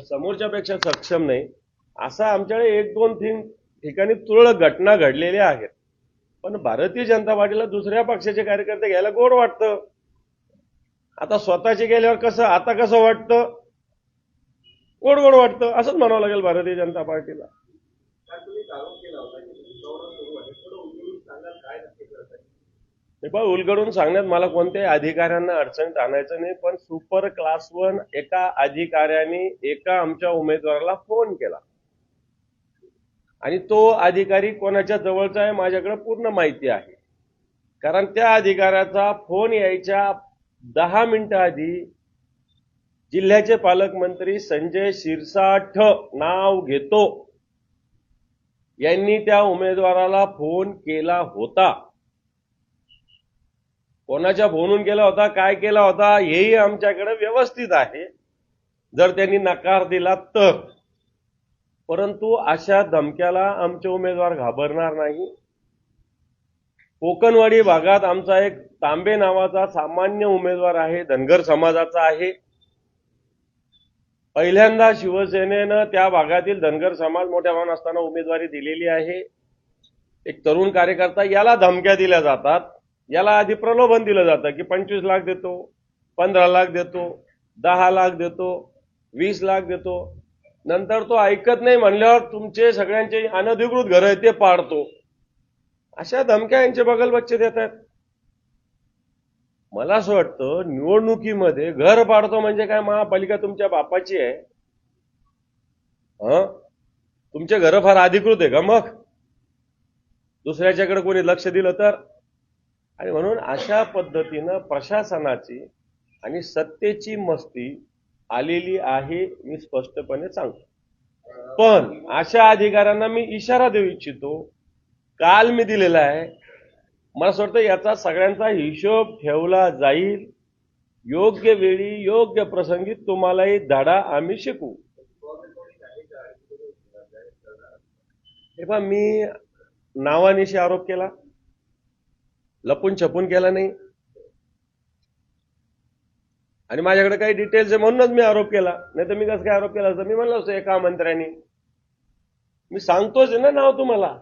समोरच्यापेक्षा सक्षम नाही असा आमच्याकडे एक दोन ठिकाणी तुरळक घटना घडलेल्या आहेत. पण भारतीय जनता पार्टीला दुसऱ्या पक्षाचे कार्यकर्ते घ्यायला गोड वाटतं. आता स्वतःचे गेल्यावर आता कसं वाटतं, गोड गोड वाटतं असंच म्हणावं लागेल भारतीय जनता पार्टीला. उलगडून सांगण्यात मला कोणत्याही अधिकाऱ्यांना अडचणीत आणायचं नाही, पण सुपर क्लास 1 एका अधिकाऱ्याने एका आमच्या उमेदवाराला फोन केला आणि तो अधिकारी कोणाच्या जवळचा आहे माझ्याकडे पूर्ण माहिती आहे. कारण त्या अधिकाऱ्याचा फोन यायच्या 10 मिनिटं आधी जिल्ह्याचे पालकमंत्री संजय शिरसाठ नाव घेतो यांनी त्या उमेदवाराला फोन केला होता. कोणाच्या फोनून केला होता, काय केला होता हेही आमच्याकडे व्यवस्थित आहे, जर त्यांनी नकार दिला तर. परंतु अशा धमक्याला आमचे उमेदवार घाबरणार नाही. कोकणवाडी भागात आमचा एक तांबे नावाचा सामान्य उमेदवार आहे, धनगर समाजाचा आहे. पहिल्यांदा शिवसेनेनं त्या भागातील धनगर समाज मोठ्या प्रमाणात असताना उमेदवारी दिलेली आहे. एक तरुण कार्यकर्ता, याला धमक्या दिल्या जातात. याला आधी प्रलोभन दिलं जातं की 25 लाख देतो, 15 लाख देतो, 10 लाख देतो, 20 लाख देतो. नंतर तो ऐकत नाही म्हणल्यावर तुमचे सगळ्यांचे अनधिकृत घर आहे ते पाडतो. अशा धमक्या यांचे बगलबच्चे देत आहेत. मला असं वाटतं निवडणुकीमध्ये घर पाडतो म्हणजे काय, महापालिका तुमच्या बापाची आहे? तुमचे घर फार अधिकृत आहे का मग? दुसऱ्याच्याकडे कोणी लक्ष दिलं तर? आणि म्हणून अशा पद्धतीनं प्रशासनाची आणि सत्तेची मस्ती आलेली आहे, मी स्पष्टपणे सांगतो. पण अशा अधिकाऱ्यांना मी इशारा देऊ इच्छितो, काल मी दिलेला आहे. मला असं वाटतं याचा सगळ्यांचा हिशोब ठेवला जाईल. योग्य वेळी योग्य प्रसंगी तुम्हालाही धडा आम्ही शिकवू. हे पहा, मी नावानिशी आरोप केला, लपून छपून केला नाही. आणि माझ्याकडे काही डिटेल्स आहे म्हणूनच मी आरोप केला, नाही तर मी कसं काय आरोप केला असं मी म्हणलं असतं एका मंत्र्यांनी. मी सांगतोच ना नाव तुम्हाला.